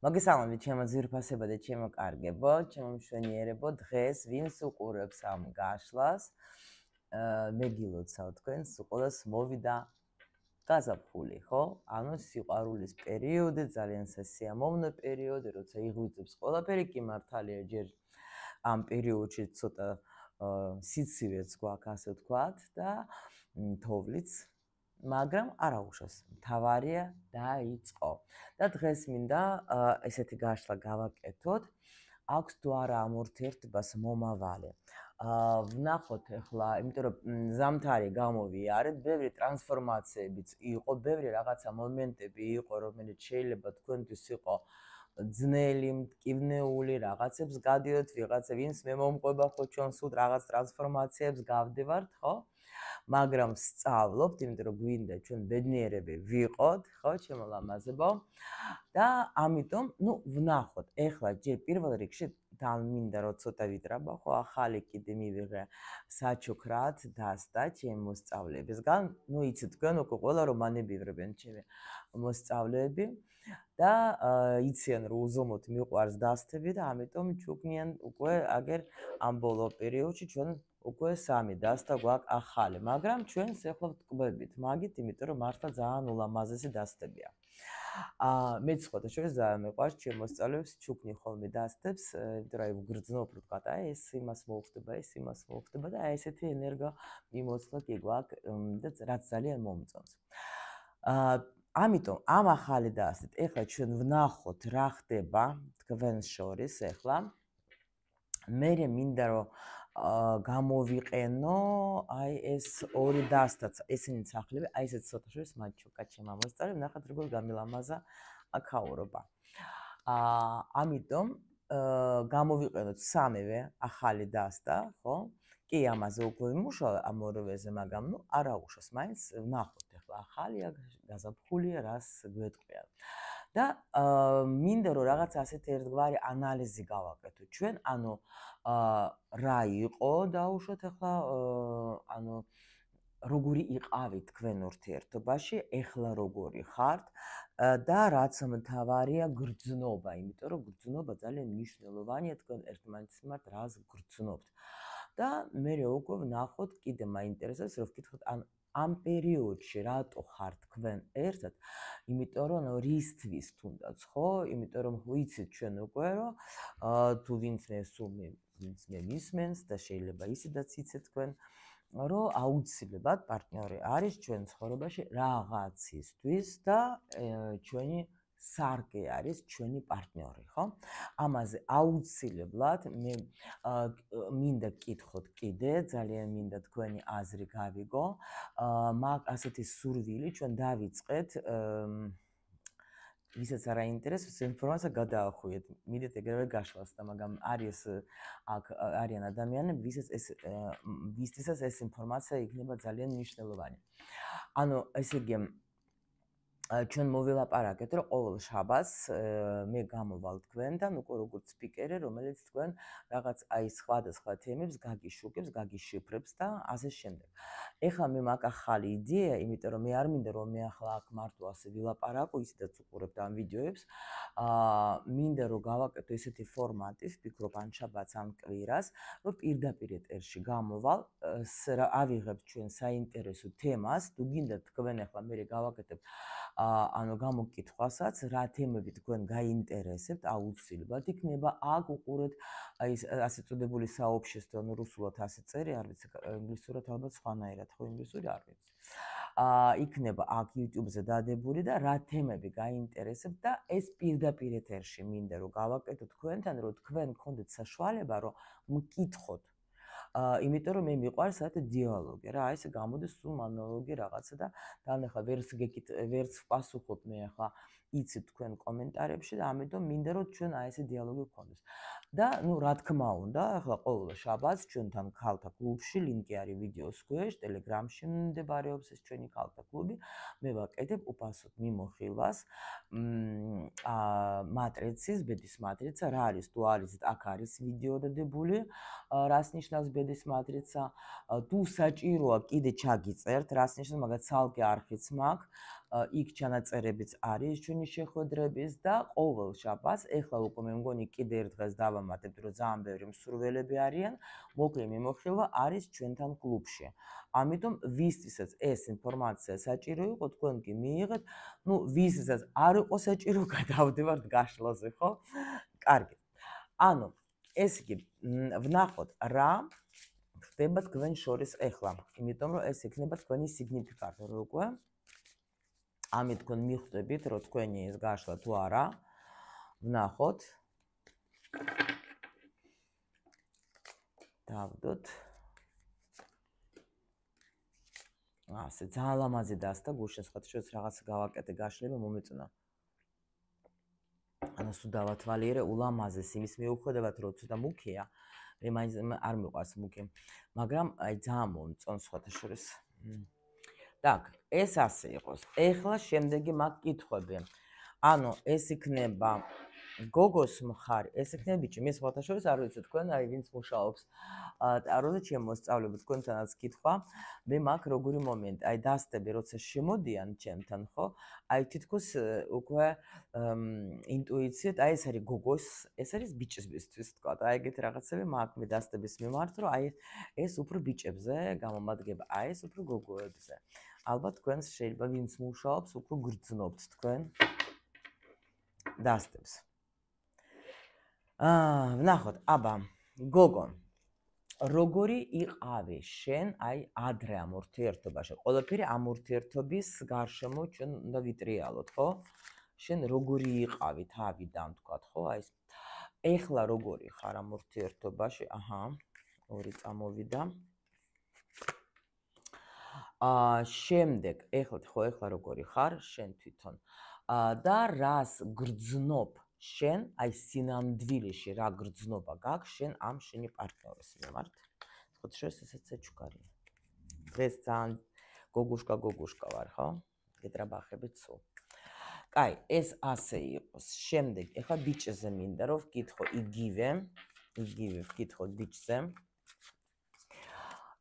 მოგესალმებით ჩემო ძვირფასებო და ჩემო კარგებო, ჩემო მშვენიერებო, დღეს ვინც უყურებს ამ გაშლას, მე გილოცავ თქვენს უყურეს მოვიდა გაზაფხული, ხო? ანუ სიყვარულის პერიოდი, ძალიან სასიამოვნო პერიოდი, როცა იღვიძებს ყველაფერი, კი მართალია ჯერ ამ პერიოდში ცოტა სიცივეც გვაქვს, ასე ვთქვათ და თოვლიც მაგრამ არა უშავს, თავარია დაიწყო. და დღეს მინდა ესეთი გაშლა გავაკეთოთ. აქვს თუ არა ამ ურთიერთობას მომავალი. ვნახოთ ახლა, იმიტომ რომ ზამთარი გამოვიარეთ, ბევრი ტრანსფორმაციებიც იყო, ბევრი რაღაცა მომენტები იყო, რომელიც შეიძლება თქვენთვის იყო ძნელი, მტკივნეული, რაღაცებს გადიოთ, ვიღაცა ვინც მე მომყვება ხო ჩვენ სულ რაღაც ტრანსფორმაციებს გავდევართ, ხო? მაგრამ სწავლობთ, იმიტომ რომ გვინდა ჩვენ ბედნიერები ვიყოთ, ხო, ჩემო ლამაზებო. და ამიტომ, ვნახოთ. ეხლა ჯერ პირველ რიგში მინდა რომ ცოტა ვიტრაბა, ხო, ახალი კიდე მივიღე საჩუქრად დასტა ჩემ მოსწავლებისგან. იცით თქვენ უკვე ყველა რომ მანებივრებენ ჩემი მოსწავლეები და იციან რომ უზომოდ მიყვარს დასტები და ამიტომ ჩუქნიან უკვე აგერ ამ ბოლო პერიოდში ჩვენ უკვე 3 დასტა გვაქვს ახალი, მაგრამ ჩვენს ეხლა ვტკბებით მაგით, იმიტომ რომ მართლა ძალიან ულამაზესი დასტებია. მეც ხოთა შორის ძალიან მიყვარს ჩემ მოსწავლეებს ჩუქნი ხოლმე დასტებს, იმიტომ რომ ვგრძნობ რო თქვა და ეს იმას მოუხდება, ეს იმას მოუხდება და ესეთი ენერგო მიმოცლა კი გვაქვს და რაც ძალიან მომწონს. ამიტომ ამ ახალი დასტით ეხლა ჩვენ ვნახოთ რა ხდება თქვენს შორის ეხლა. მე მინდა რომ გამოვიყენო აი ეს ორი დასტაც, ესენიც ახლები, აი ესეც ცოტა შორის მაჩუკა ჩემო მოსწავლე, ნახეთ როგორ გამილამაზა აქაურობა. ამიტომ გამოვიყენოთ სამივე ახალი დასტა, ხო? კი, ამაზე უკვე ვიმუშავე ამ ორივეზე, მაგრამ არა უშავს, მაინც ვნახოთ ახლა ახალია, გაზაფხულია, რას გვეტყვია. და მინდა რომ რაღაც ასეთი ერთგვარი ანალიზი გავაკეთოთ ჩვენ, ანუ რა იყო დაუშვათ ახლა, ანუ როგორი იყავით თქვენ ურთიერთობაში, ეხლა როგორი ხართ და რაც მთავარია გრძნობა, იმიტომ რომ გრძნობა ძალიან მნიშვნელოვანია თქვენ ერთმანეთის მიმართ რას გრძნობთ. და მე უკვე ვნახოთ, კიდე მაინტერესებს რომ ვკითხოთ ამ პერიოდში რატო ხართ თქვენ ერთად, იმიტომ რომ რისთვის თუნდაც, ხო? იმიტომ რომ ვიცით ჩვენ უკვე რომ თუ ვინც მე მისმენს და შეიძლება ისედაც იცით თქვენ რომ აუცილებლად პარტნიორი არის ჩვენ ცხოვრებაში რაღაცისთვის და ჩვენი სარკე არის ჩვენი პარტნიორი, ხო? ამაზე აუცილებლად მე მინდა გკითხოთ კიდე, ძალიან მინდა თქვენი აზრი გავიგო. მაგ ასეთი სურვილი ჩვენ დავიწყეთ ვისაც არ აინტერესებს ინფორმაცია გადაახვიეთ. მიდეთ ეგრევე გაშლას და მაგრამ არიან ადამიანები, ვისთვისაც ეს ინფორმაცია იქნება ძალიან მნიშვნელოვანი. ანუ ესე იგი ჩვენ მოვილაპარაკეთ, რომ ყოველ შაბათს მე გამოვალ თქვენთან, უკვე როგორც სპიკერი, რომელიც თქვენ რაღაც აი სხვადასხვა თემებს გაგიშუქებს, გაგიშიფრებს და ასე შემდეგ. ეხლა მე მაქვს ახალი იდეა, იმიტომ რომ მე არ მინდა რომ მე ახლა აქ მარტო ასე ვილაპარაკო, ისედაც უყურებთ ამ ვიდეოებს. მინდა რომ გავაკეთო ესეთი ფორმატი, ვფიქრობ ან შაბათს ან კვირას, რომ პირდაპირ ეთერში გამოვალ, ავიღებ ჩვენ საინტერესო თემას, თუ გინდა თქვენ ახლა მე გავაკეთებ ანუ გამოკითხვასაც, რა თემები თქვენ გაინტერესებთ, აუცილებლად იქნება აქ უყურეთ აი ასე წოდებული საობშესტო, ანუ რუსულად ასე წერი, არ ვიცი, ინგლისურად ალბათ სხვანაირად, ხო, ინგლისური არ ვიცი. იქნება აქ YouTube-ზე დადებული და რა თემები გაინტერესებთ და ეს პირდაპირ ეთერში მინდა რომ გავაკეთო თქვენთან, რომ თქვენ გქონდეთ საშუალება, რომ მკითხოთ. იმიტომ რომ მე მიყვარს საერთო დიალოგი რა, აი ესე გამოდის სულ მონოლოგი რაღაცა და თან ახლა ვერც ვპასუხობ მე ახლა იცით თქვენ კომენტარებში და ამიტომ მინდა რომ ჩვენ აი ესე დიალოგი გქონდეს. და რა თქმა უნდა, ახლა ყოველ შაბათს ჩვენთან ქალთა კლუბში, ლინკი არის ვიდეოს ქვეშ, ტელეგრამში მდებარეობს ეს ჩვენი ქალთა კლუბი, მე ვაკეთებ უფასოდ მიმოხილვას მატრიცის, ბედის მატრიცა, რა არის თუ არის, აქ არის ვიდეო დადებული, რას ნიშნავს ბედის მატრიცა, თუ საჭიროა კიდე ჩაგიწერთ, რას ნიშნავს, მაგათ ცალკე არხიც მაქვს, იქ ჩანაწერებიც არის ჩვენი შეხვედრების და ყოველ შაბათს, ეხლა უკვე მე მგონი კიდე ერთ დღეს დავამატებთ, რომ ძალიან ბევრი მსურველები არიან, მოკლე მიმოხილვა არის ჩვენთან კლუბში. ამიტომ ვისთვისაც ეს ინფორმაცია საჭირო იყო, თქვენ კი მიიღეთ, ვისთვისაც არ იყო საჭირო, გადავდივართ გაშლაზე, ხო? კარგი. ანუ ეს იგი ვნახოთ რა ხდება თქვენ შორის ეხლა, იმიტომ რომ ეს იქნება თქვენი სიგნიფიკატორი უკვე. ამით თქვენ მიხვდებით, რომ თქვენი ეს გაშლა თუ არა. ვნახოთ. დავდოთ. ასე ძალიან ლამაზი დასთა გუშინ სხვათაშორის რაღაცა გავაკეთე გაშლები მომეწონა. ანუ სულ დავათვალიერე ულამაზეს იმის მიუხედავად რომ ცოტა მუქია, მე მაინც არ მიყვარს მუქი, მაგრამ აი ძალიან მომწონს სხვათაშორის. так, ეს ასე იყოს. ეხლა შემდეგი მაგ კითხვები. ანუ ეს იქნება გოგოს მხარი, ეს იქნება ბიჭი, მე სხვათაშორის არ ვიცი თქვენ, აი ვინც მუშაობს ტაროზე შემოსწავლებით თქვენთანაც კითხვა, მე მაგ როგორი მომენტი, აი დასტები როცა შემოდიან ჩემთან, ხო? აი თითქოს უკვე ინტუიციით, აი ეს არის გოგოს, ეს არის ბიჭებისთვის თქვა, აი ეგეთი რაღაცები მაგ მე დასტების მიმართ, რომ აი ეს უფრო ბიჭებზე გამომადგება, აი ეს უფრო გოგოებზე. ალბათ თქვენს შეიძლება ვინც მუშაობს, უფრო გრძნობთ თქვენ დასტებს. ვნახოთ, აბა, გოგო, როგორი იყავი შენ აი ადრე ამ ურთიერთობაში? ყველაფერი ამ ურთიერთობის გარშემო ჩვენ უნდა ვიტრიალოთ, ხო? შენ როგორი იყავი თავიდან, თქვათ, ხო? აი ეხლა როგორი ხარ ამ ურთიერთობაში? აჰა, ორი წამოვიდა. შემდეგ, ეხლა როგორი ხარ შენ თვითონ? და რას გრძნობ შენ, აი სინამდვილეში რა გრძნობა გაქვს შენ ამ შენი პარტნიორის მიმართ? ხოთშეს ესეც ეჩქარია. დღეს ძალიან გოგუშკა ვარ, ხო? გეტრაბახებით სულ. კაი, ეს ასე იყოს. შემდეგ, ეხლა ბიჭზე მინდა რომ ვკითხო იგივე ვკითხო ბიჭზე.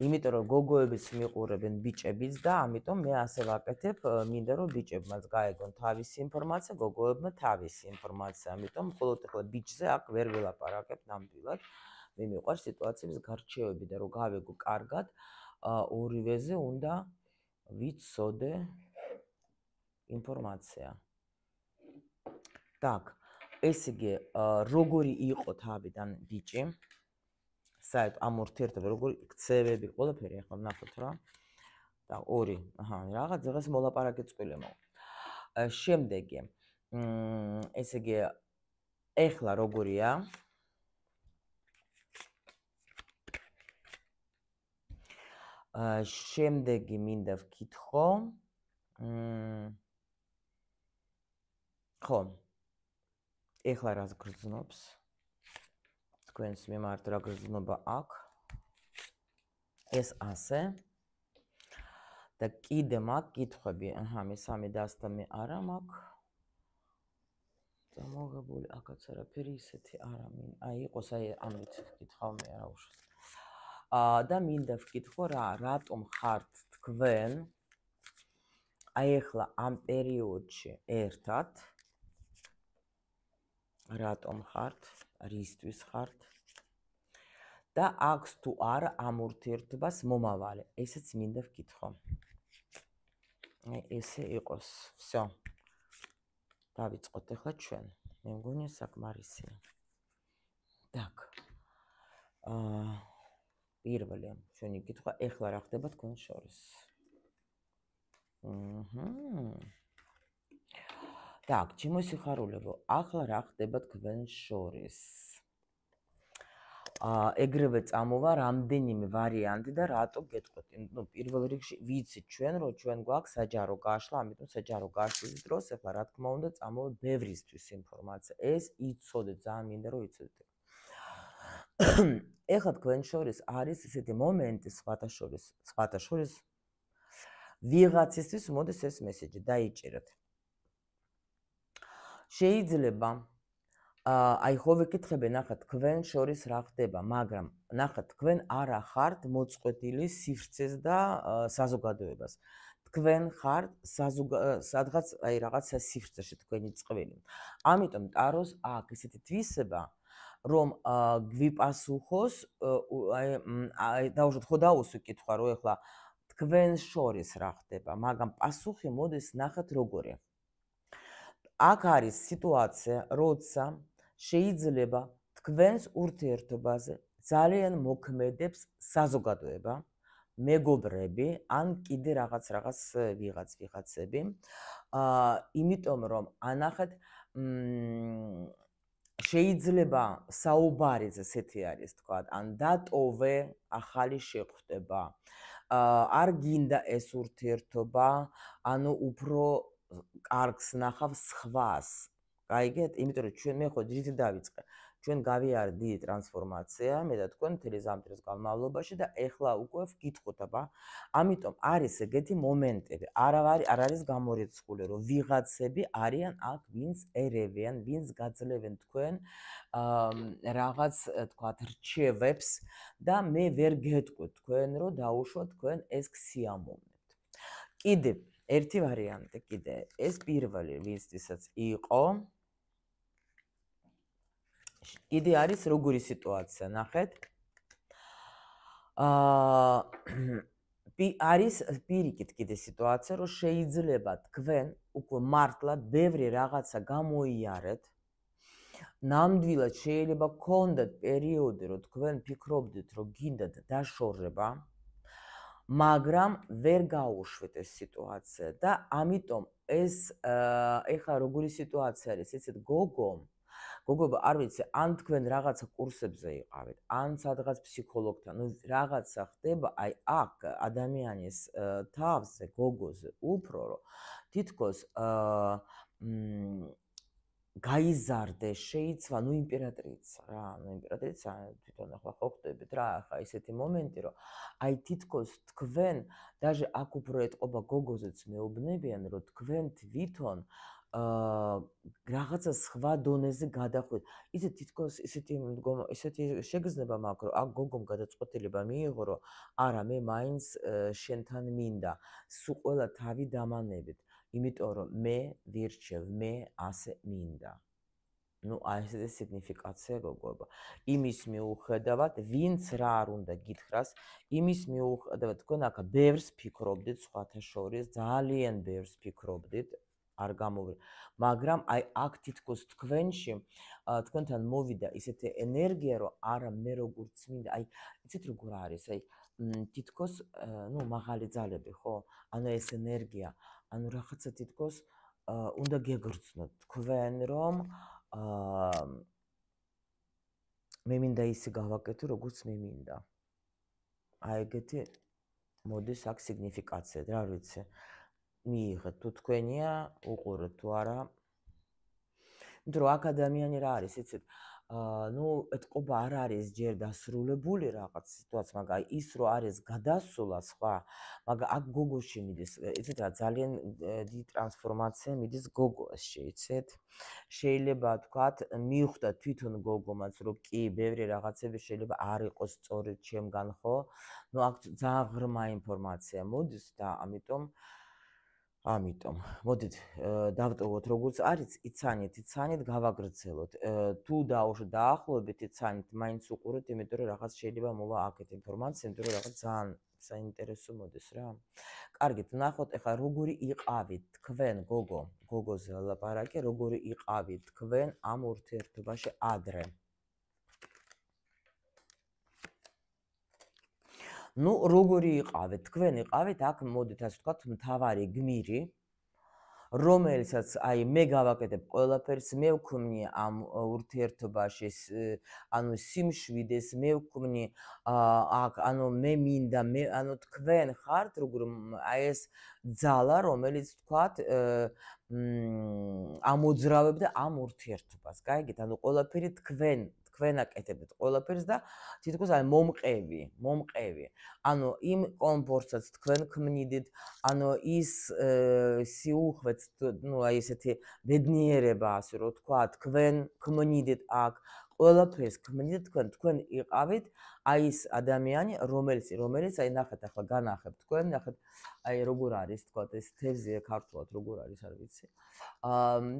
იმიტომ რომ გოგოებიც მიყურებენ ბიჭებიც და ამიტომ მე ასე ვაკეთებ, მინდა რომ ბიჭებმაც გაეგონ თავისი ინფორმაცია, გოგოებმა თავისი ინფორმაცია, ამიტომ მხოლოდ ახლა ბიჭზე აქ ვერ ველაპარაკებ ნამდვილად. მე მიყვარს სიტუაციების გარჩევები და რომ გავეგო კარგად, ორივეზე უნდა ვიცოდე ინფორმაცია. так, ეს იგი როგორი იყო თავიდან ბიჭი? საერთოდ ამ ურთიერთობებში როგორი ქცევები, ყველაფერი ახლა ვნახოთ რა. და ორი, აჰა, რაღაც დღეს მოლაპარაკე წყვილი მოვა. შემდეგი, ესე იგი, ეხლა როგორია? შემდეგი მინდა ვკითხო. ხო. ეხლა რას გრძნობს? თქვენს მიმართ რა გრძნობა აქვს? ეს ასე. და კიდე მაქვს კითხვები. აჰა, მესამე დასთა მე არა მაქვს. დამოღებული აქაც არაფერი ისეთი არა მინდა. აი იყოს აი ამით ვკითხავ მე რა უშავს. და მინდა ვკითხო რა, რატომ ხართ თქვენ აი ახლა ამ პერიოდში ერთად? რატომ ხართ? რისთვის ხართ? და აქვს თუ არა ამ ურთიერთობას მომავალი? ესეც მინდა ვკითხო. ესე იყოს. всё. დავიწყოთ ახლა ჩვენ. მე მგონი საკმარისია. так. პირველი ჩვენი კითხვა, ეხლა რა ხდება თქვენ შორის? так, ჩემო სიხარულებო, ახლა რა ხდება თქვენ შორის? ეგრევე წამოვა რამდენიმე ვარიანტი და რატო გეტყვით? ნუ პირველ რიგში ვიცით ჩვენ, რომ ჩვენ გვაქვს საჯარო გაშლა, ამიტომ საჯარო გაშლის დროს ახლა რა თქმა უნდა წამოვა ბევრისთვის ინფორმაცია. ეს იცოდეთ, ძალიან მინდა რომ იცოდეთ. ეხლა თქვენ შორის არის ესეთი მომენტი სხვათა შორის ვიღაცისთვის მოდის ეს მესეჯი დაიჭირეთ. შეიძლება აი ხო ვეკითხები, ნახეთ, თქვენ შორის რა ხდება, მაგრამ ნახეთ, თქვენ არა ხართ მოწყვეტილი სივრცეს და საზოგადოებას. თქვენ ხართ სადღაც აი რაღაცა სივრცეში თქვენი წყვილი. ამიტომ ტაროს აქვს ესეთი თვისება, რომ გვიპასუხოს აი დაუშვათ ხო დაუსვი კითხვა, რომ ეხლა თქვენ შორის რა ხდება, მაგრამ პასუხი მოდის ნახეთ როგორია. აქ არის სიტუაცია, როცა შეიძლება თქვენს ურთიერთობაზე ძალიან მოქმედებს საზოგადოება, მეგობრები, ან კიდე რაღაც ვიღაცები. იმიტომ რომ ანახეთ შეიძლება საუბარიც ესეთი არის თქვა, ან დატოვე ახალი შეხვდება. არ გინდა ეს ურთიერთობა, ანუ უფრო კარგს ნახავ სხვას. გაიგეთ? იმიტომ რომ ჩვენ მე ხო ძირითადად დავიწყე. ჩვენ გავიარეთ დიდი ტრანსფორმაცია, მე და თქვენ მთელი ზამთრის განმავლობაში და ეხლა უკვე ვკითხოთ, აბა. ამიტომ არის ეგეთი მომენტები. არ არის გამორიცხული, რომ ვიღაცები არიან აქ, ვინც ერევიან, ვინც გაძლევენ თქვენ რაღაც თქვათ რჩევებს და მე ვერ გეტყვით თქვენ, რომ დაუშვათ თქვენ ეს ქსიამოვნებთ. კიდე ერთი ვარიანტი კიდე ეს პირველი ვინცთვისაც იყო კიდე არის როგორი სიტუაცია, ნახეთ. არის პირიქით კიდე სიტუაცია, რომ შეიძლება თქვენ უკვე მართლა ბევრი რაღაცა გამოიარეთ. ნამდვილად შეიძლება გქონდეთ პერიოდი, რომ თქვენ ფიქრობდით, რომ გინდათ დაშორება, მაგრამ ვერ გაუშვით ეს სიტუაცია და ამიტომ ეს ეხლა როგორი სიტუაცია არის, იცით, გოგო, არ ვიცი, ან თქვენ რაღაცა კურსებზე იყავით, ან სადღაც ფსიქოლოგთან, ну რაღაცა ხდება, აი აქ ადამიანის თავზე, გოგოზე უფრო რომ თითქოს გაიზარდეს, შეიცვა, ну იმპერატრიცა რა, იმპერატრიცა თვითონ ახლა ხო ხდებით რა, ახლა ესეთი მომენტი, რომ აი თითქოს თქვენ, даже აქ უფრო ეტყობა გოგოზეც მეუბნებიან, რომ თქვენ თვითონ რაღაცა სხვა დონეზე გადახვიდეთ. იცით, თითქოს ესეთი შეგრძნება მაქვს, რომ აქ გოგომ გადაწყვეტილება მიიღო, რომ არა, მე მაინც შენთან მინდა, სულ ყველა თავი დამანებით. იმიტომ რომ მე ვირჩევ, მე ასე მინდა. ну აი ესეთი სიგნიფიკაცია გოგოება. იმის მიუხედავად, ვინც რა არ უნდა გითხრას, იმის მიუხედავად თქვენ აქ ბევრს ფიქრობდით სხვათა შორის, ძალიან ბევრს ფიქრობდით, არ გამოვიდა, მაგრამ აი აქ თითქოს თქვენში თქვენთან მოვიდა ისეთი ენერგია, რომ არა მე როგორც მინდა, აი იცით როგორ არის, აი თითქოს ну მაღალი ძალები, ხო? ანუ ეს ენერგია ანუ რაღაცა თითქოს უნდა გეგრძნოთ თქვენ რომ მე მინდა ისე გავაკეთო როგორც მე მინდა. აი ეგეთი მოდის აქ სიგნიფიკაცია, რა ვიცი. მიიღეთ თუ თქვენია, უყურეთ თუ არა. იმიტომ რომ აქ ადამიანი რა არის, იცით, ну ეთყობა არ არის ჯერ დასრულებული რაღაც სიტუაცია, მაგრამ ის რო არის გადასულა სხვა, მაგრამ აქ გოგოში მიდის, იცით რა, ძალიან დიდი ტრანსფორმაცია მიდის გოგოში, იცით? შეიძლება თქვათ, მივხვდა თვითონ გოგომაც, რომ კი, ბევრი რაღაცები შეიძლება არ იყოს სწორედ ჩემგან, ხო? ну აქ ძალიან ღრმა ინფორმაცია მოდის და ამიტომ მოდით დავტოვოთ როგორც არის, იცანით გავაგრძელოთ. თუ დაახლოებით იცანით, მაინც უყურეთ, იმიტომ რომ რაღაც შეიძლება მოვა აქეთ ინფორმაცია, იმიტომ რომ რაღაც ძალიან საინტერესო მოდის რა. კარგით, ნახოთ ახლა როგორი იყავით თქვენ გოგოზე ლაპარაკი, როგორი იყავით თქვენ ამ ურთიერთობაში ადრე. ну როგორი იყავით თქვენ იყავით აქ მოდით ასე ვთქვათ მთავარი გმირი რომელსაც აი მე გავაკეთებ ყველაფერს მე ვქმნი ამ ურთიერთობაში ანუ სიმშვიდეს მე ვქმნი აქ ანუ მე მინდა მე ანუ თქვენ ხართ როგორ აი ეს ძალა რომელიც ვთქვათ ამოძრავებდა ამ ურთიერთობას გაიგეთ ანუ ყველაფერი თქვენ აკეთებთ ყველაფერს და თითქოს აი მომყევი ანუ იმ კომფორტსაც თქვენ ქმნიდით ანუ ის სიუხვეც ну აი ესეთი ბედნიერება ასე რომ თქვა თქვენ ქმნიდით აქ ყველაფერს ქმნით თქვენ იყავით აი ის ადამიანი რომელიც აი ნახეთ ახლა განახებ თქვენ ნახეთ აი როგორ არის თქვა ეს თევზია ქართულად როგორ არის არ ვიცი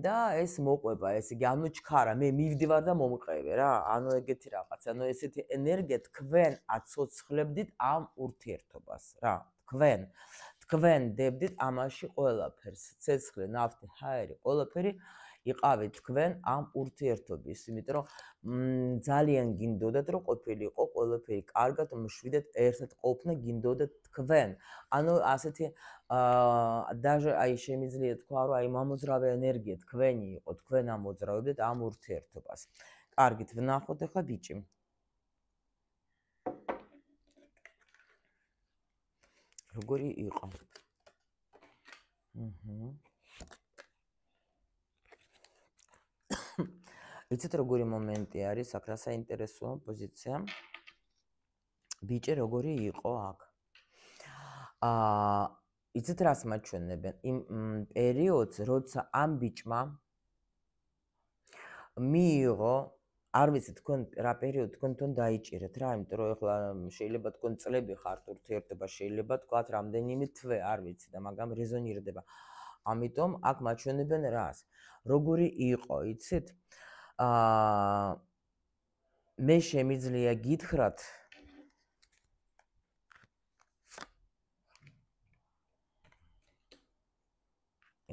და ეს მოყვება ესე იგი ანუ ჩქარა მე მივდივარ და მომყევე რა ანუ ეგეთი რაღაც ანუ ესეთი ენერგია თქვენ აცოცხლებდით ამ ურთიერთობას რა თქვენ დებდით ამაში ყველაფერს ცეცხლი ნავთი ჰაერი ყველაფერი იყავით თქვენ ამ ურთიერთობის იმიტომ რომ ძალიან გინდოდათ რომ ყოფილიყო ყველაფერი კარგად მშვიდად ერთად ყოფნა გინდოდათ თქვენ ანუ ასეთი даже აი შემიძლია თქვა რომ აი მამოძრავე ენერგია თქვენი იყო თქვენ ამოძრავებდეთ ამ ურთიერთობას კარგით ვნახოთ ახლა ბიჭი როგორი იყო იცით როგორი მომენტი არის აქ რა საინტერესოა პოზიცია ბიჭი როგორი იყო აქ იცით რას მაჩვენებენ იმ პერიოდს როცა ამ ბიჭმა მიიღო არ ვიცი თქვენ რა პერიოდი თქვენთან დაიჭირეთ რა იმიტომ რომ ეხლა შეიძლება თქვენ წლები ხართ ურთიერთობა შეიძლება თქვათ რამდენიმე თვე არ ვიცი და მაგრამ რეზონირდება ამიტომ აქ მაჩვენებენ რას როგორი იყო იცით მე შემიძლია გითხრათ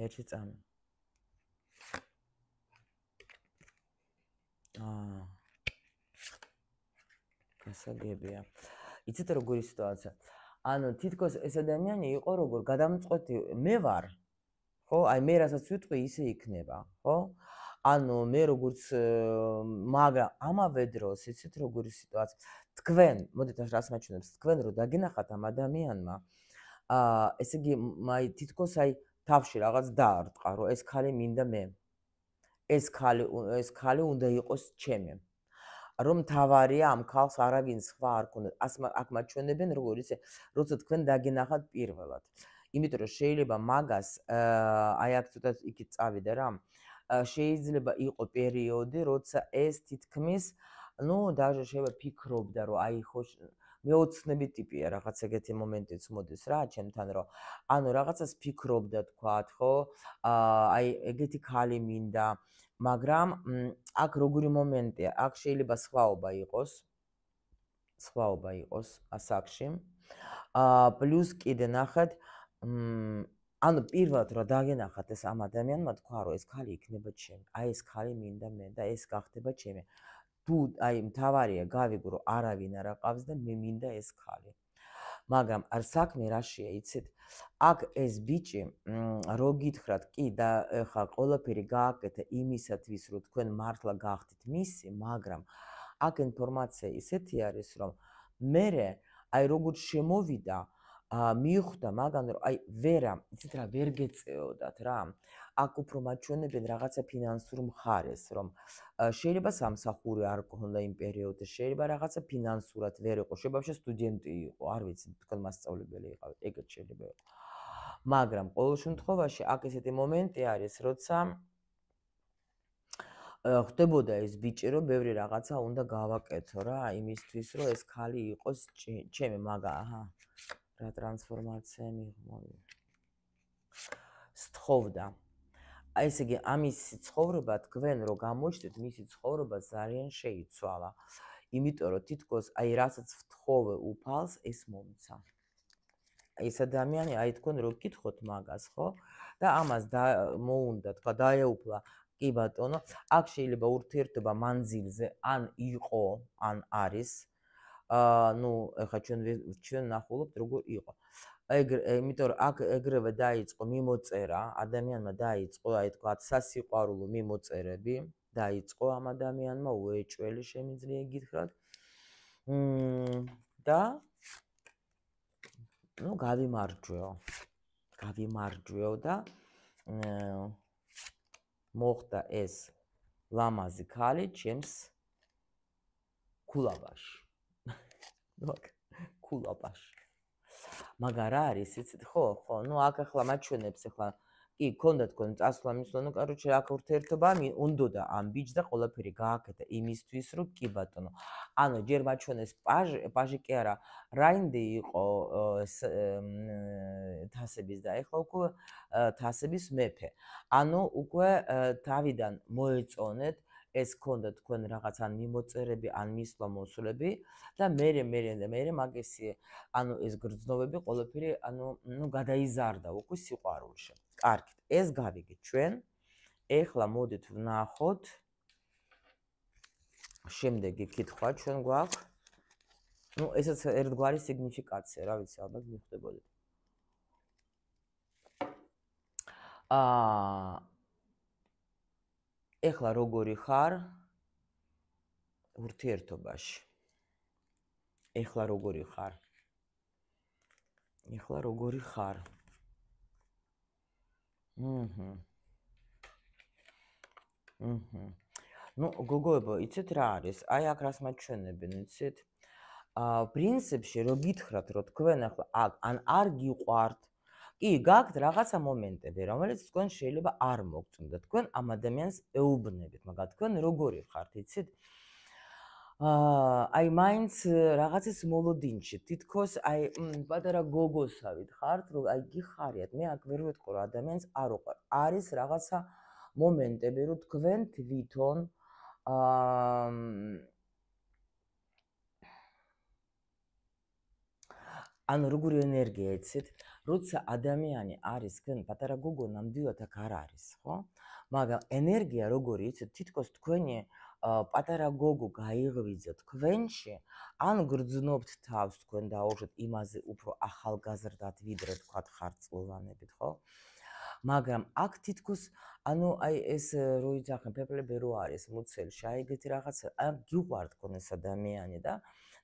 ერთი წამი გასაგებია იცით როგორი სიტუაცია ანუ თითქოს ეს ადამიანი იყო როგორ გადამწყვეტი მე ვარ ხო აი მე რასაც ვიტყვი ისე იქნება ხო ანუ მე როგორც მაგრამ ამავე დროს იცით როგორი სიტუაცია თქვენ მოდით რას მაჩვენებს თქვენ რო დაგინახათ ამ ადამიანმა ესე იგი აი თითქოს აი თავში რაღაც დაარტყა რომ ეს ხალი მინდა მე ეს ხალი უნდა იყოს ჩემი რომ თავარია ამ ხალხს არავინ სხვა არ ქონდა აქ მაჩვენებენ როგორ ისე როცა თქვენ დაგინახათ პირველად იმიტომ რომ შეიძლება მაგას აი აქ ცოტა იქით წავიდა რა შეიძლება იყო პერიოდი როცა ეს თითქმის ну даже შეიძლება ფიქრობდა რომ აი ხო მეოცნები ტიპია რაღაც ეგეთი მომენტიც მოდის რა ჩემთან რომ ანუ რაღაცას ფიქრობდა თქვათ ხო აი ეგეთი ხალი მინდა მაგრამ აქ როგორი მომენტია აქ შეიძლება სხვაობა იყოს ასაკში პლუს კიდე ნახეთ ანუ პირველად რა დაგენახათ ეს ამ ადამიანმა თქვა რომ ეს ხალი იქნება ჩემი აი ეს ხალი მინდა მე და ეს გახდება ჩემი თუ აი მთავარია გავიგრო არავინ არ აყავს და მე მინდა ეს ხალი მაგრამ არ საქმე რაშია იცით აქ ეს ბიჭი რო გითხრათ კი და ეხა ყველაფერი გააკეთა იმისათვის რომ თქვენ მართლა გახდით მისი მაგრამ აქ ინფორმაცია ისეთი არის რომ მე აი როგორც შემოვიდა მიხვდა მაგან რომ აი ვერა იცით რა ვერ გეწეოდათ რა აქ უფრო მაჩვენებენ რაღაცა ფინანსურ მხარეს რომ შეიძლება სამსახური არ გქონდა იმ პერიოდში შეიძლება რაღაცა ფინანსურად ვერ იყო შეიძლება სტუდენტი იყო არ ვიცი თქვენ მასწავლებელი იყავით ეგეთ შეიძლება იყო მაგრამ ყოველ შემთხვევაში აქ ესეთი მომენტი არის როცა ხდებოდა ეს ბიჭი რომ ბევრი რაღაცა უნდა გავაკეთო რა იმისთვის რომ ეს ხალი იყოს ჩემი მაგა აჰა რა ტრანსფორმაცია მიღმოვი სთხოვდა აი ესე იგი ამის ცხოვრება თქვენ რო გამოჩნდეთ მისი ცხოვრება ძალიან შეიცვალა იმიტომ რომ თითქოს აი რასაც ვთხოვე უფალს ეს მომცა ეს ადამიანი აი თქვენ რო გკითხოთ მაგას ხო და ამას მოუნდა თქვა დაეუფლა კი ბატონო აქ შეიძლება ურთიერთობა მანძილზე ან იყო ან არის ну ეხა ჩვენ ნახულობთ როგორ იყო იმიტომ რომ აქ ეგრევე დაიწყო მიმოწერა ადამიანმა დაიწყო აი თქვა სასიყვარულო მიმოწერები დაიწყო ამ ადამიანმა უეჭველი შემიძლია გითხრათ და ну გავიმარჯვეო და მოხდა ეს ლამაზი ხალი ჩემს ქულაბაში კულაბაში მაგარ არის იცით ხო ну აქ ახლა მაჩვენებს ახლა კი, ქონდა თქვენ წასვლა მისვლა, ნუ კაროჩე აქ ურთიერთობა უნდოდა ამ ბიჭს და ყველაფერი გააკეთა იმისთვის, რომ კი ბატონო. ანუ ჯერ მაჩვენეს პაჟი კი არა, რაინდი იყო თასების და ეხლა უკვე თასების მეფე. ანუ უკვე თავიდან მოეწონეთ ეს ქონდა თქვენ რაღაც ან მიმოწერები, ან მისვლა მოსვლები და მე მაგისი ანუ ეს გრძნობები ყველაფერი ანუ გადაიზარდა უკვე სიყვარულში. კარგით, ეს გავიგეთ ჩვენ. ეხლა მოდით ვნახოთ შემდეგი კითხვა ჩვენ გვაქვს. ნუ ესეც ერთგვარი სიგნიფიკაცია, რა ვიცი, ალბათ მიხვდებოდეთ. ეხლა როგორი ხარ ურთიერთობაში? ეხლა როგორი ხარ? ეხლა როგორი ხარ? ნუ გოგოებო, იცით რა არის? აი აქ რას მაჩვენებენ, იცით? პრინციპში რო გითხრათ, რომ თქვენ ახლა ან არ გიყვართ, კი, გაქვთ რაღაცა მომენტები, რომელიც თქვენ შეიძლება არ მოგწონთ და თქვენ ამ ადამიანს ეუბნებით, მაგრამ თქვენ როგორი ხართ, იცით? აი მაინც რაღაცის მოლოდინში, თითქოს აი პატარა გოგოსავით ხართ, რომ აი გიხარიათ, მე აქ ვერ ვეთქო რომ ადამიანს არ უყვართ. არის რაღაცა მომენტები, რომ თქვენ თვითონ ანუ როგორი ენერგია იცით, როცა ადამიანი არის თქვენ პატარა გოგო ნამდვილად აქ არ არის, ხო? მაგრამ ენერგია როგორი იცით, თითქოს თქვენი პატარა გოგო გაიღვიძა თქვენში, ან გრძნობთ თავს თქვენ დაუშვათ იმაზე უფრო ახალგაზრდად ვიდრე თქვათ ხარწყლოვანებით, ხო? მაგრამ აქ თითქოს ანუ აი ეს რო იძახენ ფეფლები რო არის მუცელში, აი ეგეთი რაღაცა, აი გიყვართ თქვენ ეს ადამიანი და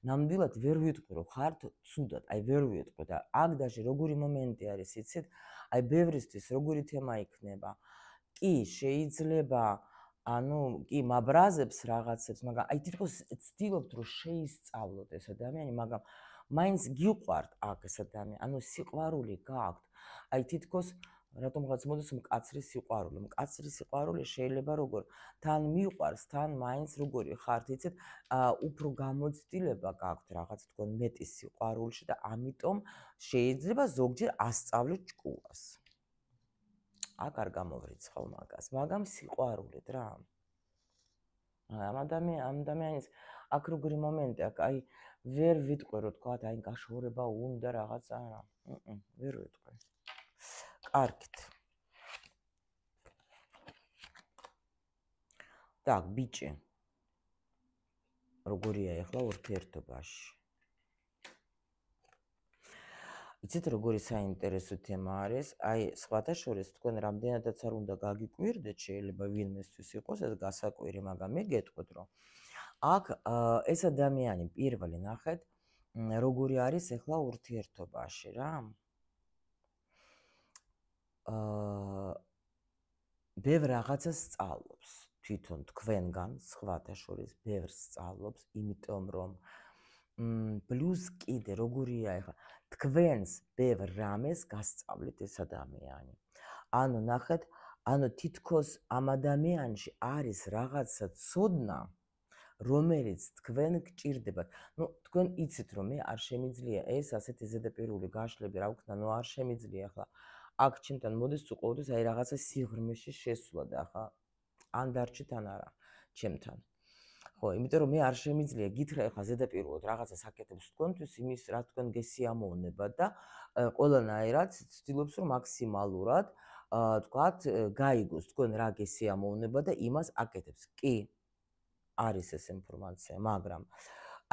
ნამდვილად ვერ ვიტყვი რომ ხართ ცუდად, აი ვერ ვიტყვი და აქ даже როგორი მომენტი არის, იცით? აი ბევრისთვის როგორი თემა იქნება. კი, შეიძლება ანუ კი მაბრაზებს რაღაცებს, მაგრამ აი თითქოს ცდილობთ რომ შეისწავლოთ ეს ადამიანი, მაგრამ მაინც გიყვართ აქ ეს ადამიანი, ანუ სიყვარული გააქვთ. აი თითქოს რატომღაც მოდის მკაცრი სიყვარული. მკაცრი სიყვარული შეიძლება როგორ თან მიყვარს, თან მაინც როგორი ხართ, იცით? უფრო გამოცდილება გაქვთ რაღაც თქვენ მეტი სიყვარულში და ამიტომ შეიძლება ზოგჯერ ასწავლეთ ჭკუას. აქ არ გამოვრიცხავ მაგას, მაგრამ სიყვარულით რა. ამ ადამიანის აქ როგორი მომენტი აქ, აი ვერ ვიტყვი რომ თქვა აი გაშორება უნდა რაღაცა რა. ვერ ვიტყვი. კარგით. Так, ბიჭი. როგორია ახლა ურთიერთობაში? იცით როგორი საინტერესო თემა არის? აი, სხვათა შორის თქვენ რამდენადაც არ უნდა გაგიკვირდეთ, შეიძლება ვინმესთვის იყოს ეს გასაკვირი, მაგრამ მე გეტყვით, რომ აქ ეს ადამიანი პირველი ნახეთ, როგორი არის ახლა ურთიერთობაში რა? ბევრ რაღაცას სწავლობს თვითონ თქვენგან, სხვათა შორის ბევრს სწავლობს, იმიტომ რომ პლუს კიდე როგორია ახლა თქვენს ბევრ რამეს გასწავლეთ ეს ადამიანი. ანუ ნახეთ, ანუ თითქოს ამ ადამიანში არის რაღაცა ცოდნა, რომელიც თქვენ გჭირდებათ. ნუ თქვენ იცით რომ მე არ შემიძლია ეს ასეთი ზედაპირული გაშლები რა ვქნა, ნუ არ შემიძლია ახლა აქ ჩემთან მოდის უყურდეს აი რაღაცა სიღრმეში შესვლა და ახლა ან დარჩით ან არა ჩემთან. ხო, იმიტომ რომ მე არ შემიძლია გითხრა ახლა ზედაპირულად რაღაცას აკეთებს თქვენთვის იმის რა თქვენ გესიამოვნებათ და ყველანაირად ცდილობს რომ მაქსიმალურად თქვათ გაიგოს თქვენ რა გესიამოვნებათ და იმას აკეთებს. კი, არის ეს ინფორმაცია, მაგრამ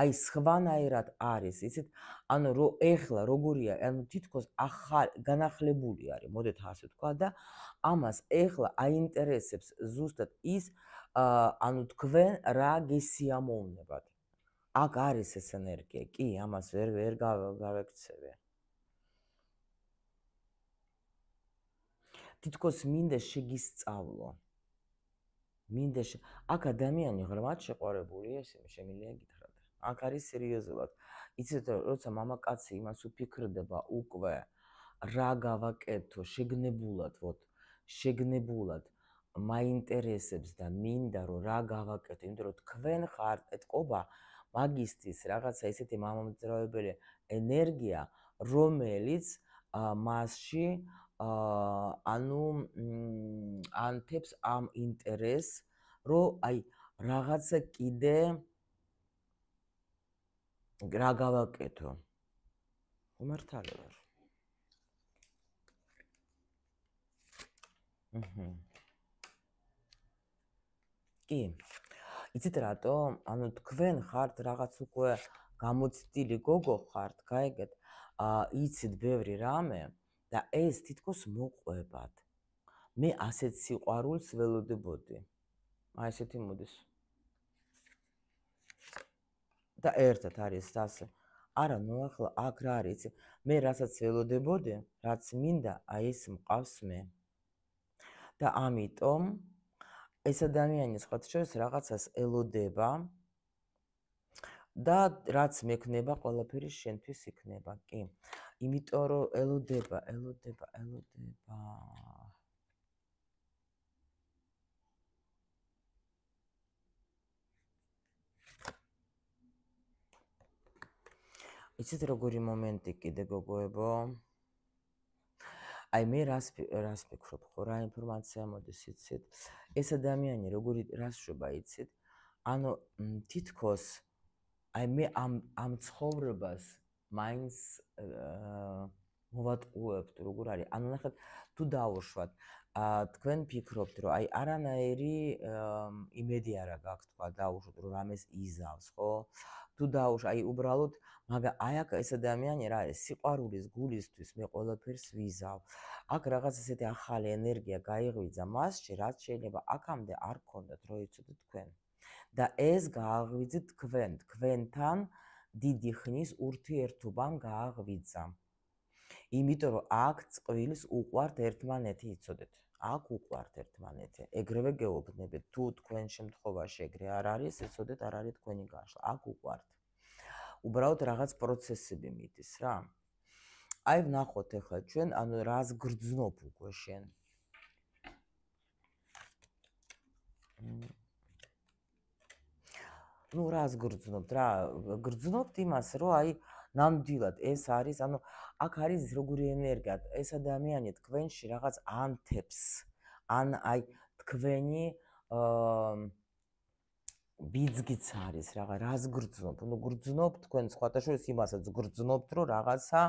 აი სხვანაირად არის, იცით? ანუ რომ ეხლა როგორია, ანუ თითქოს განახლებული არის, მოდით ასე ვთქვა და ამას ეხლა აინტერესებს ზუსტად ის ანუ თქვენ რა გესიამოვნებათ. აქ არის ეს ენერგია, კი, ამას ვერ გავექცევი. თითქოს მინდა შეგისწავლო. მინდა აქ ადამიანი ღრმად შეყვარებულია, ესე შემიძლია გითხრათ. აქ არის სერიოზულად. იცით, როცა მამაკაცი იმას უფიქრდება უკვე რა გავაკეთო, შეგნებულად, ვოთ, შეგნებულად მაინტერესებს და მინდა რომ რა გავაკეთო, იმიტომ რომ თქვენ ხართ ეთყობა მაგისტრის რაღაცა ესეთი მამამძრავებელი ენერგია, რომელიც მასში ანუ ანთებს ამ ინტერესს, რომ აი რაღაცა კიდე რა გავაკეთო. უმართალი ვარ. კი. იცით რატო? ანუ თქვენ ხართ რაღაც უკვე გამოცდილი გოგო ხართ, გაიგეთ? იცით ბევრი რამე და ეს თითქოს მოყვებათ. მე ასეთ სიყვარულს ველოდებოდი. აი ესეთი მოდის. და ერთად არის ასე. არა, ნუ ახლა აქ რა არის? მე რასაც ველოდებოდი, რაც მინდა, აი ეს მყავს მე. და ამიტომ ეს ადამიანი სხვათა შორის რაღაცას ელოდება და რაც მექნება, ყველაფერი შენთვის იქნება, კი. იმიტომ რომ ელოდება. იცით როგორი მომენტი კიდე გოგოებო? აი მე რას ფიქრობ ხო, რა ინფორმაცია მოდის იცით? ეს ადამიანი როგორი რას შვება იცით? ანუ თითქოს აი მე ამ ცხოვრებას მაინც მოვატყუებთ, როგორ არის? ანუ ნახეთ, თუ დავუშვათ, თქვენ ფიქრობთ, რომ აი არანაირი იმედი არა გაქვთ, თქვა დავუშვათ, რომ რამეს იზავს, ხო? თუ დავუშვათ, აი უბრალოდ, მაგრამ აი აქ ეს ადამიანი რა არის? სიყვარულის გულისთვის მე ყველაფერს ვიზავ. აქ რაღაც ესეთი ახალი ენერგია გაიღვიძა მასში, რაც შეიძლება აქამდე არ გქონდათ, რო იცოდეთ თქვენ. და ეს გააღვიძეთ თქვენთან დიდი ხნის ურთიერთობამ გააღვიძა. იმიტომ რომ აქ წყვილს უყვართ ერთმანეთი, იცოდეთ. აქ უყვართ ერთმანეთი. ეგრევე გეუბნებით, თუ თქვენ შემთხვევაში ეგრე არ არის, იცოდეთ, არ არის თქვენი გაშლა. აქ უყვართ. უბრალოდ რაღაც პროცესები მიდის რა. აი ვნახოთ ახლა ჩვენ, ანუ რას გრძნობ უკვე შენ. ნუ რას გრძნობთ რა? გრძნობთ იმას, რომ აი ნამდვილად ეს არის, ანუ აქ არის როგორი ენერგია, ეს ადამიანი თქვენში რაღაც ანთებს, ან აი თქვენი ბიძგიც არის რაღაც, რას გრძნობ? ნუ გრძნობ თქვენ სხვათა შორის იმასაც გრძნობთ, რომ რაღაცა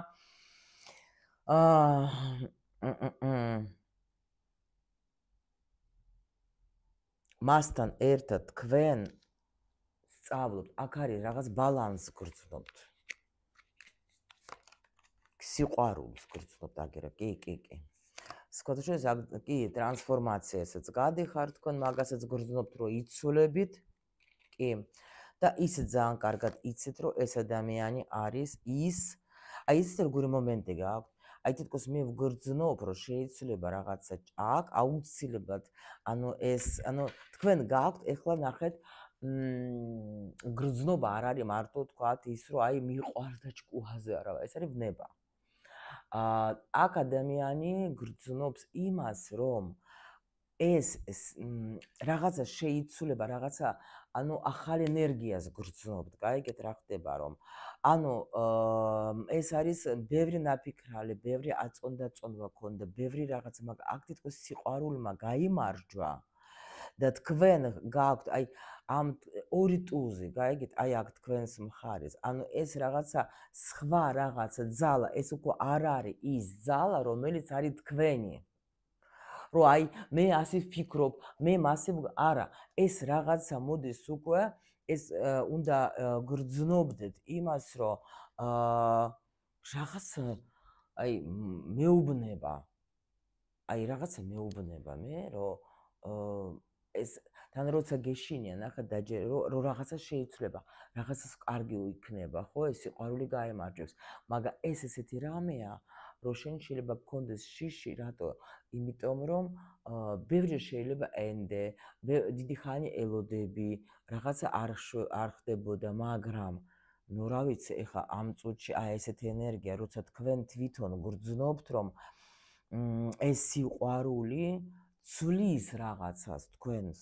მასთან ერთად თქვენ სწავლობთ, აქ არის რაღაც ბალანს გრძნობთ. სიყვარულს გრძნობთ აგერა, კი. სხვათა შორის კი ტრანსფორმაციასაც გადიხართ თქვენ, მაგასაც გრძნობთ, რომ იცვლებით, კი. და ისე ძალიან კარგად იცით, რომ ეს ადამიანი არის ის, აი იცით როგორი მომენტი გაქვთ? აი თითქოს მე ვგრძნობ, რომ შეიძლება რაღაცა აქ აუცილებლად, ანუ ეს, ანუ თქვენ გაქვთ, ეხლა ნახეთ, გრძნობა არ არის მარტო თქვათ ის, რომ აი მიყვარს და ჭკუაზე არა, ეს არის ვნება. აქ ადამიანი გრძნობს იმას, რომ ეს რაღაცა შეიცვლება, რაღაცა, ანუ ახალ ენერგიას გრძნობთ, გაიგეთ რა ხდება, რომ ანუ ეს არის ბევრი ნაფიქრალი, ბევრი აწონდაწონვა ქონდა, ბევრი რაღაც, მაგრამ აქ თითქოს სიყვარულმა გაიმარჯვა და თქვენ გაქვთ აი ამ ორი ტუზი, გაიგეთ, აი აქ თქვენს მხარეს. ანუ ეს რაღაცა სხვა რაღაცა ძალა, ეს უკვე არ არის ის ძალა, რომელიც არის თქვენი. რომ აი მე ასე ვფიქრობ, მე მასე არა, ეს რაღაცა მოდის უკვე, ეს უნდა გრძნობდეთ იმას, რომ რაღაცა აი მეუბნება. აი რაღაცა მეუბნება მე, რომ ეს თან როცა გეშინია, ნახე დაჯერ რომ რაღაცა შეიცვლება, რაღაცას კარგი იქნება, ხო, ეს სიყვარული გაემარჯვებს, მაგრამ ეს ესეთი რამეა, რომ შენ შეიძლება გქონდეს შიში, რატო? იმიტომ რომ ბევრი შეიძლება ენდე, დიდი ხანი ელოდები, რაღაცა არ ხდებოდა, მაგრამ ნუ რა ვიცი, ეხლა ამ წუთში აი ესეთი ენერგია, როცა თქვენ თვითონ გრძნობთ, რომ ეს სიყვარული ცვლის რაღაცას თქვენს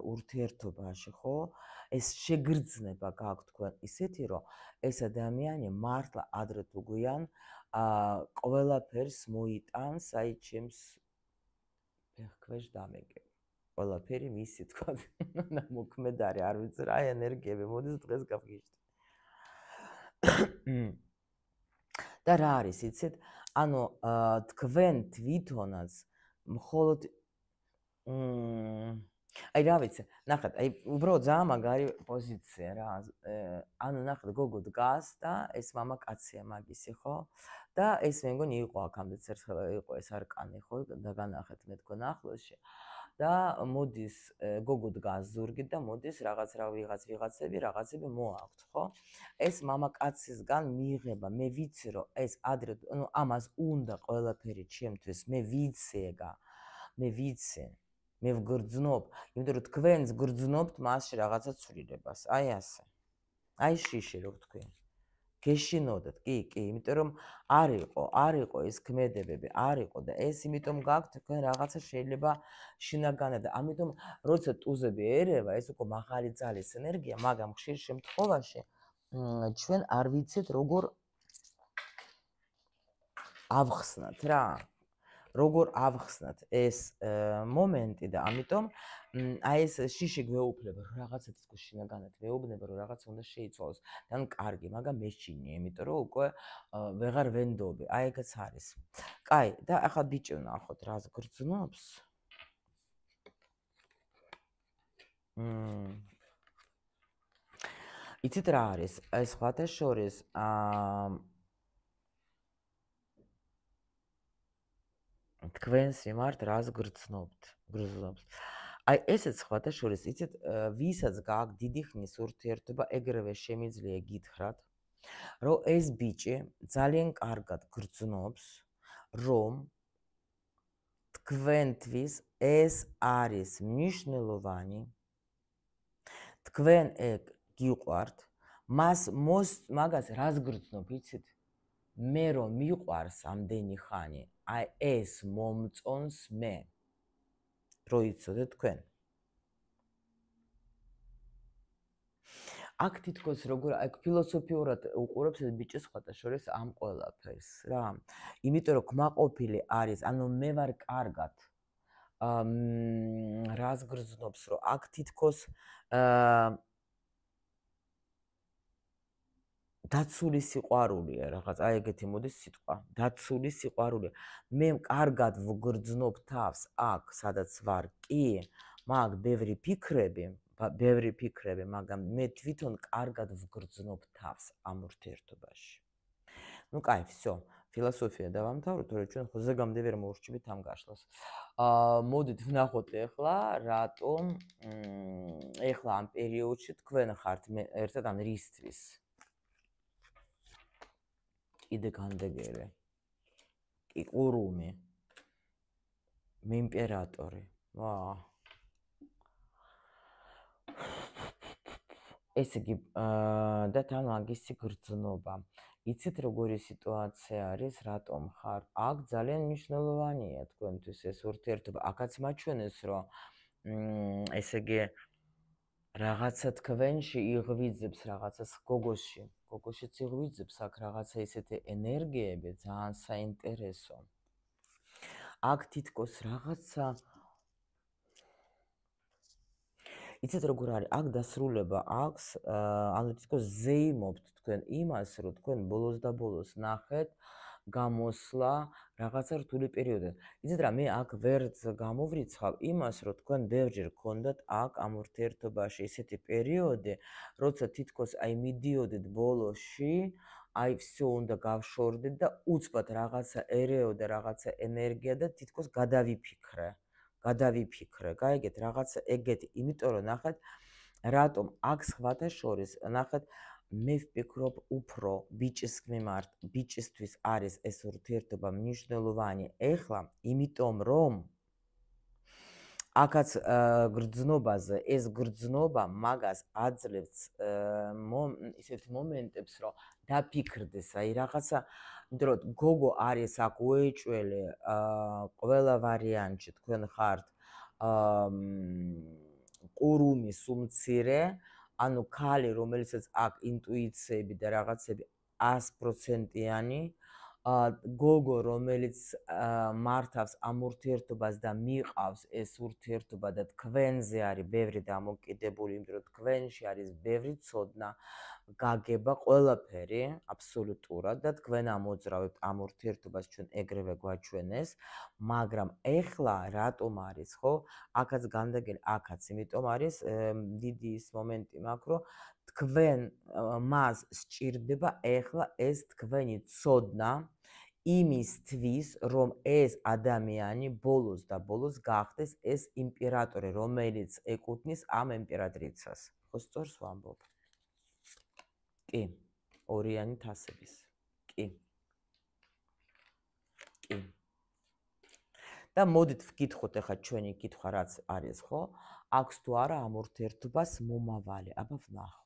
ურთიერთობაში, ხო? ეს შეგრძნება გაქვთ თქვენ ისეთი, რომ ეს ადამიანი მართლა ადრე თუ გვიან ყველაფერს მოიტანს, აი ჩემს ფეხქვეშ დამეკე. ყველაფერი მისი თქვა მოქმედარი, არ ვიცი რა ენერგიები მოდის დღეს გავგიჟდი. და რა არის, იცით? ანუ თქვენ თვითონაც მხოლოდ აი რა ვიცი, ნახეთ, აი უბრალოდ ძალიან მაგარი პოზიცია რა. ანუ ნახეთ, გოგო დგას და ეს მამაკაცია მაგისი, ხო? და ეს მე მგონი იყო აქამდეც ერთხელ იყო ეს არკანი, ხო? და განახეთ მე თქვენ ახლოსში. და მოდის გოგო დგას ზურგით და მოდის ვიღაცები მოაქვთ, ხო? ეს მამაკაცისგან მიიღება, მე ვიცი რომ ეს ადრე, ანუ ამას უნდა ყველაფერი ჩემთვის, მე ვიცი ეგა. მე ვიცი. მე ვგრძნობ, იმიტომ რომ თქვენს გრძნობთ მასში რაღაცა ცვლილებას. აი ასე. აი შიში რო ვთქვი. გეშინოდეთ, კი, იმიტომ რომ არ იყო ეს ქმედებები, არ იყო და ეს იმიტომ გაქვთ თქვენ რაღაცა შეიძლება შინაგანად. ამიტომ როცა ტუზები ერევა, ეს უკვე მაღალი ძალის ენერგია, მაგრამ ხშირ შემთხვევაში ჩვენ არ ვიცით როგორ ავხსნათ რა. როგორ ავხსნათ ეს მომენტი და ამიტომ აი ეს შიში გვეუფლება რომ რაღაცა თითქოს შინაგანად მეუბნება რომ რაღაცა უნდა შეიცვალოს. და კარგი, მაგრამ მეშინია, იმიტომ რომ უკვე ვეღარ ვენდობი. აი ეგეც არის. კაი, და ახლა ბიჭი ვნახოთ რას გრძნობს. იცით რა არის? ეს სხვათა შორის თქვენს მიმართ რას გრძნობთ. აი ესეც სხვათა შორის, იცით, ვისაც გააქვს დიდი ხნის ურთიერთობა, ეგრევე შემიძლია გითხრათ, რომ ეს ბიჭი ძალიან კარგად გრძნობს, რომ თქვენთვის ეს არის მნიშვნელოვანი, თქვენ ეგ გიყვართ, მაგას რას გრძნობ, იცით? მე რომ მიყვარს ამდენი ხანი, აი ეს მომწონს მე. რო იცოდეთ თქვენ. აქ თითქოს როგორ აი ფილოსოფიურად უყურებს ეს ბიჭი სხვათა შორის ამ ყველაფერს რა. იმიტომ რომ კმაყოფილი არის, ანუ მე ვარ კარგად. რას გრძნობს, რომ აქ თითქოს დაცული სიყვარულია რაღაც, აი ეგეთი მოდის სიტყვა, დაცული სიყვარულია. მე კარგად ვგრძნობ თავს აქ, სადაც ვარ, კი, მაგ ბევრი ფიქრები, მაგრამ მე თვითონ კარგად ვგრძნობ თავს ამ ურთიერთობაში. ნუ კაი, всё, ფილოსოფია დავამთავროთ, თორე ჩვენ ხოზე გამდე ვერ მოურჩებით ამ გაშლას. მოდით ვნახოთ ახლა, რატომ ახლა ამ პერიოდში თქვენ ხართ ერთად ან რისთვის. კიდე განდეგერე. კი ყურუმი. მე იმპერატორი. ვა. ესე იგი, და თან მაგისი გრძნობა. იცით როგორი სიტუაცია არის, რატომ ხარ? აქ ძალიან მნიშვნელოვანია თქვენთვის ეს ურთიერთობა. აქაც მაჩვენეს, რომ ესე იგი რაღაცა თქვენში იღვიძებს რაღაცას გოგოშიც იღვიძებს აქ რაღაცა ისეთი ენერგიები ძალიან საინტერესო. აქ თითქოს რაღაცა იცით როგორ არის? აქ დასრულება აქვს, ანუ თითქოს ზეიმობთ თქვენ იმას, რომ თქვენ ბოლოს და ბოლოს ნახეთ გამოსვლა რაღაცა რთული პერიოდი. იცით რა, მე აქ ვერც გამოვრიცხავ იმას, რომ თქვენ ბევრჯერ გქონდათ აქ ამ ურთიერთობაში ისეთი პერიოდი, როცა თითქოს აი მიდიოდით ბოლოში, აი всё უნდა გავშორდეთ და უცბად რაღაცა ერეოდა, რაღაცა ენერგია და თითქოს გადავიფიქრე, გაიგეთ, რაღაცა ეგეთი, იმიტომ რომ ნახეთ, რატომ აქ სხვათა შორის, ნახეთ, მე ვფიქრობ უფრო ბიჭის მიმართ, ბიჭისთვის არის ეს ურთიერთობა მნიშვნელოვანი. ეხლა, იმიტომ რომ აქაც გრძნობაზე ეს გრძნობა მაგას აძლევს ისეთ მომენტებს, რომ დაფიქრდეს, აი რაღაცა, იმიტომ რომ გოგო არის აქ უეჭველი, ყველა ვარიანტში თქვენ ხართ ყურუმის უმცირე, ანუ ქალი, რომელსაც აქ ინტუიციები და რაღაცები 100%-იანი, გოგო, რომელიც მართავს ამ ურთიერთობას და მიყავს ეს ურთიერთობა და თქვენზე არის ბევრი დამოკიდებული, იმიტომ რომ თქვენში არის ბევრი ცოდნა, გაგება, ყველაფერი აბსოლუტურად და თქვენ ამოძრავებთ ამ ურთიერთობას, ჩვენ ეგრევე გვაჩვენეს, მაგრამ ეხლა რატომ არის, ხო? აქაც განდაგელი, აქაც, იმიტომ არის დიდი ის მომენტი მაქვს, რომ თქვენ მას სჭირდება ეხლა ეს თქვენი ცოდნა იმისთვის, რომ ეს ადამიანი ბოლოს და ბოლოს გახდეს ეს იმპერატორი, რომელიც ეკუთვნის ამ იმპერატრიცას. ხო სწორს ვამბობ? კი, ორიანი თასების. კი. კი. და მოდით ვკითხოთ ახლა ჩვენი კითხვა რაც არის, ხო? აქვს თუ არა ამ ურთიერთობას მომავალი? აბა ვნახოთ.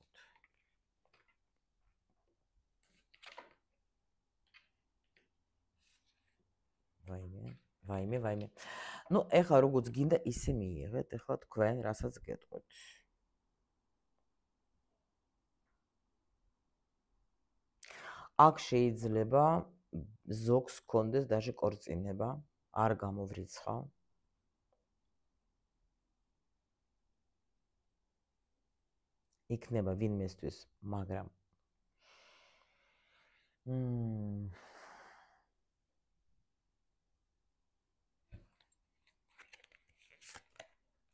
ვაიმე. ნუ ეხლა როგორც გინდა ისე მიიღეთ, ეხლა თქვენ რასაც გეტყვით. აქ შეიძლება ზოგს კონდეს даже კორწინება, არ გამოვრიცხავ. იქნება ვინმესთვის, მაგრამ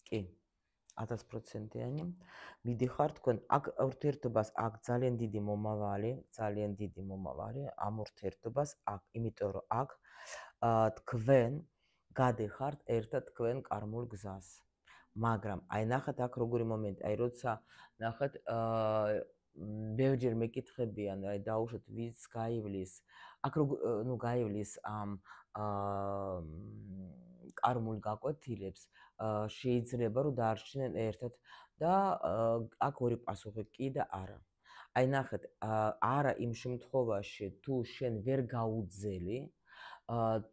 კი, 1000%-იანი. მიდიხარ თქვენ აქ ურთიერთობას აქ ძალიან დიდი მომავალი, ამ ურთიერთობას აქ, იმიტომ რომ აქ თქვენ გადიხართ ერთად თქვენ კარმულ გზას. მაგრამ აი ნახეთ აქ როგორი მომენტი, აი როცა ნახეთ ბევრჯერ მეკითხებიან, აი დაუშვათ ვის გაივლის, აქ ნუ გაივლის ამ კარმულ გაკვეთილებს, შეიძლება რომ დაარჩნენ ერთად და აქ ორი პასუხი კი და არა. აი ნახეთ, არა იმ შემთხვევაში თუ შენ ვერ გაუძელი,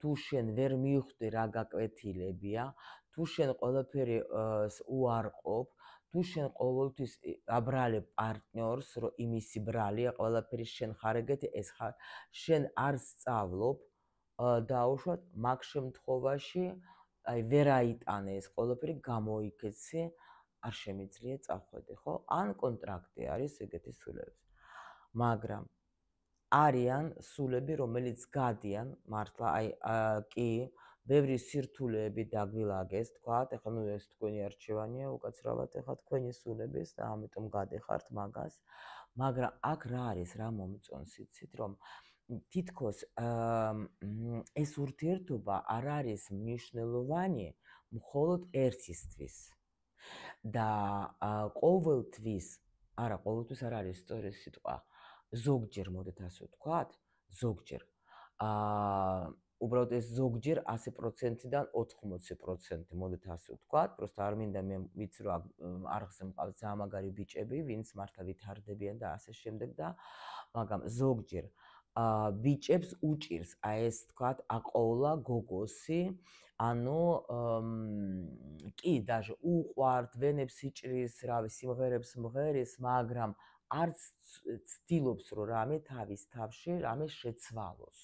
თუ შენ ვერ მივხვდი რა გაკვეთილებია, თუ შენ ყველაფერი უარყოფ, თუ შენ ყოველთვის აბრალებ პარტნიორს, რომ იმისი ბრალია, ყველაფერი შენ ხარ ეგეთი, ეს ხარ, შენ არ სწავლობ, დაუშვათ, მაგ შემთხვევაში აი ვერ აიტანე ეს ყველაფერი, გამოიქცე, არ შემიძლია წახვედე, ხო? ან კონტრაქტი არის ეგეთი სულების. მაგრამ არიან სულები, რომელიც გადიან, მართლა, აი კი, ბევრი სირთულეები დაგვილაგეს, თქვათ, ეხლა ნუ ეს თქვენი არჩევანია, უკაცრავად ეხლა თქვენი სულების და ამიტომ გადეხართ მაგას. მაგრამ აქ რა არის, რა მომწონს, იცით, რომ თითქოს ეს ურთიერთობა არ არის მნიშვნელოვანი მხოლოდ ერთისთვის. და ყოველთვის არ არის სწორი სიტყვა. ზოგჯერ მოდით ასე ვთქვათ, ზოგჯერ. უბრალოდ ეს ზოგჯერ 100%-დან 80%, მოდით ასე ვთქვათ, просто არ მინდა მე ვიცი რომ არხზე მყავს ძალიან მაგარი ბიჭები, ვინც მართლა ვითარდებიან და ასე შემდეგ და მაგრამ ზოგჯერ ბიჭებს უჭირს აი ეს ვთქვათ აყოლა გოგოსი, ანუ კი даже უყვართ, ვენებს იჭრის, რავი, სიმღერებს მღერის, მაგრამ არც ცდილობს რომ რამე თავის თავში რამე შეცვალოს.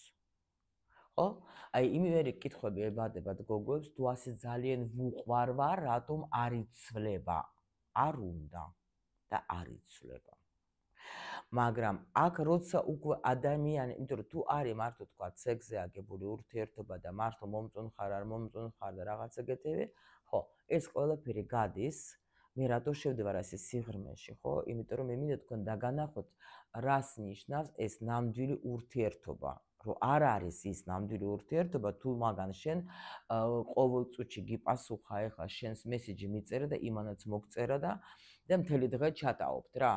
ხო? აი იმივე კითხვები ებადებათ გოგოებს, თუ ასე ძალიან ვუყვარ ვარ, რატომ არ იცვლება? არ უნდა და არ იცვლება. მაგრამ აქ როცა უკვე ადამიანი, იმიტომ რომ თუ არის მართლა თქვა სექსზე აგებული ურთიერთობა და მართლა მომწონს ხარ, არ მომწონს ხარ და რაღაც ეგეთები, ხო, ეს ყველაფერი გადის, მე რატო შევდივარ ასე სიღრმეში, ხო? იმიტომ რომ მე მინდა თქვენ დაგანახოთ, რას ნიშნავს ეს ნამდვილი ურთიერთობა. რომ არ არის ის ნამდვილი ურთიერთობა, თუ მაგან შენ ყოველ წუთში გიპასუხა ეხლა შენს მესიჯი მიწერა და იმანაც მოგწერა და მთელი დღე ჩატაობთ რა.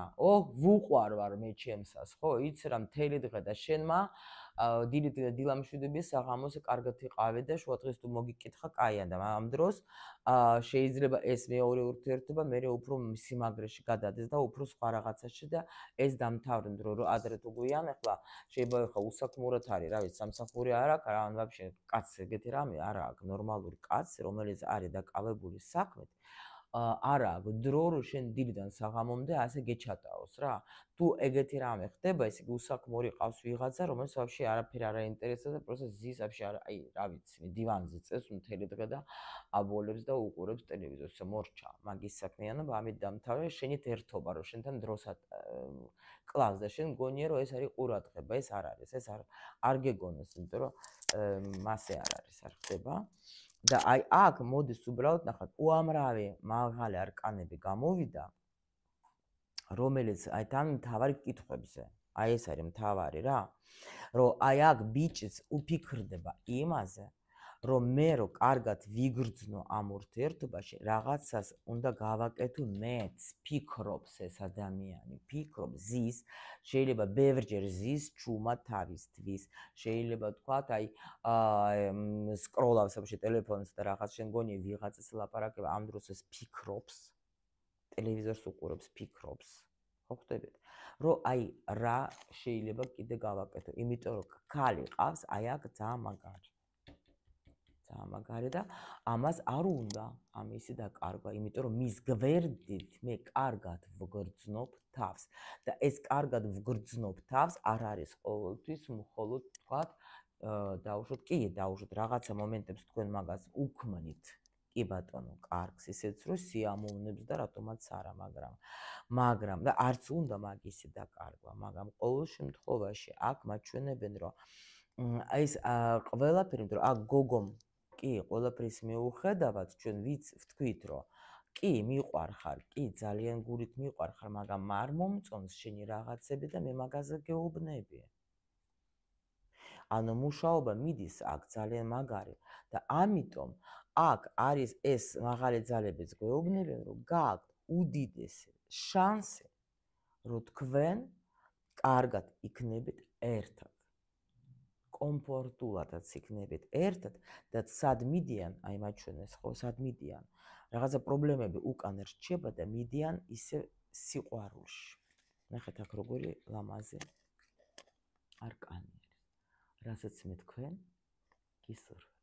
ვუყვარ ვარ მე ჩემსას, ხო? იცი რა, მთელი დღე და შენმა დილამშვიდობის საღამოს კარგად იყავი და შუადღეს თუ მოგიკითხა, კაია და ამ დროს შეიძლება ეს მეორე ურთიერთობა მერე უფრო სიმაგრეში გადადეს და უფრო სხვა რაღაცაში და ეს დამთავრდა რომ ადრე თუ გვიან ახლა შეიძლება ხა უსაქმურად არის რა ვიცი სამსახური არ აქვს რა ან ვაფშე კაცს ეგეთი რამე არ აქვს ნორმალური კაცს რომელიც არის დაკავებული საქმით არა აქვს დრო რომ შენ დილიდან საღამომდე ასე გეჩატაოს რა თუ ეგეთი რამე ხდება ესე იგი უსაქმორი ყავს ვიღაცა რომელიც ვაფშე არაფერი არ აინტერესებს და პროსტ ზის ვაფშე არა აი რა ვიცი დივანზე წეს მთელი დღე და აბოლებს და უყურებს ტელევიზორს მორჩა მაგის საქმიანობა ამით დამთავრდა შენით ერთობა რომ შენთან დროსაც კლავს და შენ გონია რომ ეს არის ყურადღება ეს არ არის ეს არ გეგონოს იმიტომ რომ მასე არ არის არ ხდება და აი აქ მოდის უბრალოდ ნახოთ უამრავი მაღალი არკანები გამოვიდა რომელიც აი თან მთავარი კითხვებზე აი ეს არის მთავარი რა რომ აი აქ ბიჭიც უფიქრდება იმაზე რომ მე რო კარგად ვიგრძნო ამ ურთიერთობაში რაღაცას უნდა გავაკეთო მეც ფიქრობს ეს ადამიანი ფიქრობს ზის შეიძლება ბევრჯერ ზის ჩუმა თავისთვის შეიძლება თქვათ აი სკროლავს вообще ტელეფონს და რაღაც შენ გონი ვიღაცას ლაპარაკება ამ დროს ეს ფიქრობს ტელევიზორს უყურებს ფიქრობს ხო ხდებით რომ აი რა შეიძლება კიდე გავაკეთო იმიტომ რომ ქალი ყავს აი აქ ძალიან მაგარი და ამას არ უნდა ამისი დაკარგვა იმიტომ რომ მის გვერდით მე კარგად ვგრძნობ თავს და ეს კარგად ვგრძნობ თავს არ არის ყოველთვის მხოლოდ თქვათ დაუშვოთ რაღაცა მომენტებს თქვენ მაგას უქმნით კი ბატონო კარგს ისეც რომ სიამოვნებს და რატომაც არა მაგრამ და არც უნდა მაგისი დაკარგვა მაგრამ ყოველ შემთხვევაში აქ მაჩვენებენ რომ ეს ყველაფერი რომ აქ გოგომ კი ყველაფრის მიუხედავად ჩვენ ვიც ვთქვით რომ კი მიყვარხარ კი ძალიან გულით მიყვარხარ მაგრამ არ მომწონს შენი რაღაცები და მე მაგაზე გეუბნები ანუ მუშაობა მიდის აქ ძალიან მაგარი და ამიტომ აქ არის ეს მაღალი ძალებიც გეუბნებიან რომ გააქვთ უდიდესი შანსი რომ თქვენ კარგად იქნებით ერთად კომფორტულადაც იქნებით ერთად და სად მიდიან, აი მაჩვენეს ხო, სად მიდიან. რაღაცა პრობლემები უკან რჩება და მიდიან ისე სიყვარულში. ნახეთ აქ როგორი ლამაზი არკანი არის. რასაც მე თქვენ გისურვებთ.